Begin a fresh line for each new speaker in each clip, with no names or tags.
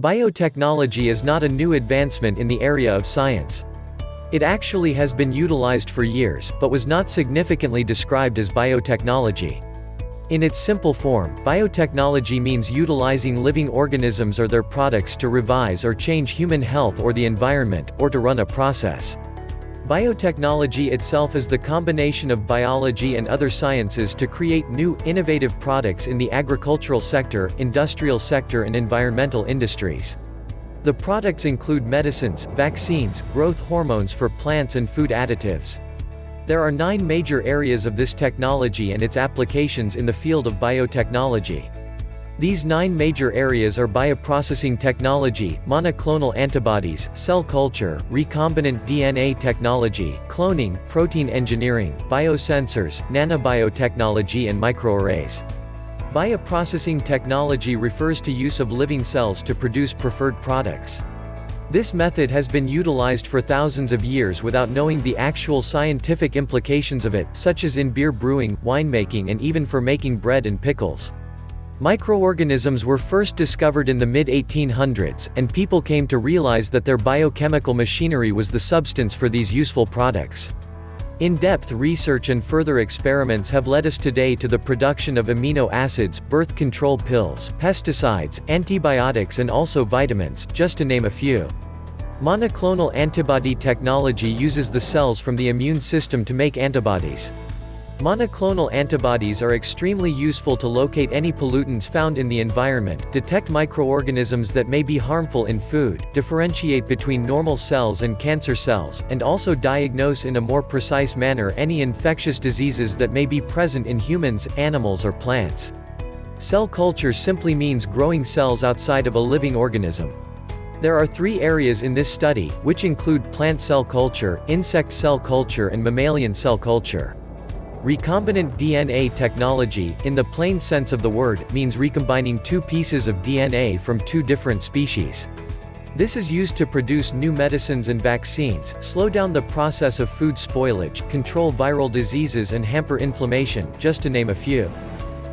Biotechnology is not a new advancement in the area of science. It actually has been utilized for years, but was not significantly described as biotechnology. In its simple form, biotechnology means utilizing living organisms or their products to revise or change human health or the environment, or to run a process. Biotechnology itself is the combination of biology and other sciences to create new, innovative products in the agricultural sector, industrial sector and environmental industries. The products include medicines, vaccines, growth hormones for plants and food additives. There are 9 major areas of this technology and its applications in the field of biotechnology. These 9 major areas are bioprocessing technology, monoclonal antibodies, cell culture, recombinant DNA technology, cloning, protein engineering, biosensors, nanobiotechnology and microarrays. Bioprocessing technology refers to use of living cells to produce preferred products. This method has been utilized for thousands of years without knowing the actual scientific implications of it, such as in beer brewing, winemaking and even for making bread and pickles. Microorganisms were first discovered in the mid-1800s, and people came to realize that their biochemical machinery was the substance for these useful products. In-depth research and further experiments have led us today to the production of amino acids, birth control pills, pesticides, antibiotics and also vitamins, just to name a few. Monoclonal antibody technology uses the cells from the immune system to make antibodies. Monoclonal antibodies are extremely useful to locate any pollutants found in the environment, detect microorganisms that may be harmful in food, differentiate between normal cells and cancer cells, and also diagnose in a more precise manner any infectious diseases that may be present in humans, animals or plants. Cell culture simply means growing cells outside of a living organism. There are 3 areas in this study, which include plant cell culture, insect cell culture and mammalian cell culture. Recombinant DNA technology, in the plain sense of the word, means recombining 2 pieces of DNA from 2 different species. This is used to produce new medicines and vaccines, slow down the process of food spoilage, control viral diseases and hamper inflammation, just to name a few.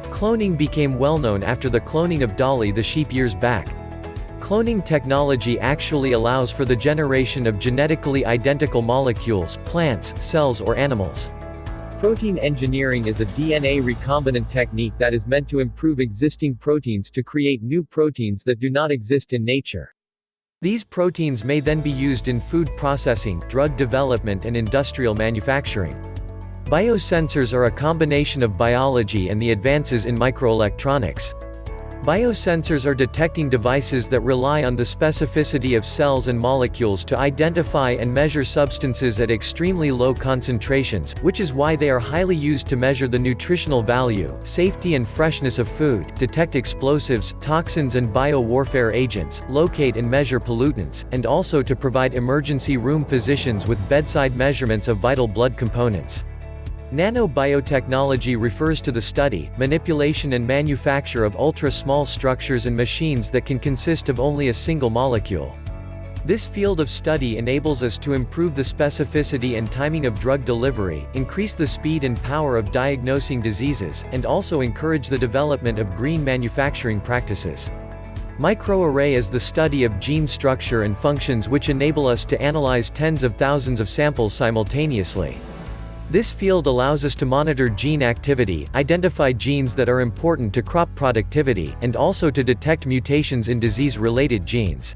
Cloning became well known after the cloning of Dolly the sheep years back. Cloning technology actually allows for the generation of genetically identical molecules, plants, cells or animals. Protein engineering is a DNA recombinant technique that is meant to improve existing proteins to create new proteins that do not exist in nature. These proteins may then be used in food processing, drug development and industrial manufacturing. Biosensors are a combination of biology and the advances in microelectronics. Biosensors are detecting devices that rely on the specificity of cells and molecules to identify and measure substances at extremely low concentrations, which is why they are highly used to measure the nutritional value, safety and freshness of food, detect explosives, toxins and bio-warfare agents, locate and measure pollutants, and also to provide emergency room physicians with bedside measurements of vital blood components. Nanobiotechnology refers to the study, manipulation and manufacture of ultra-small structures and machines that can consist of only a single molecule. This field of study enables us to improve the specificity and timing of drug delivery, increase the speed and power of diagnosing diseases, and also encourage the development of green manufacturing practices. Microarray is the study of gene structure and functions which enable us to analyze tens of thousands of samples simultaneously. This field allows us to monitor gene activity, identify genes that are important to crop productivity, and also to detect mutations in disease-related genes.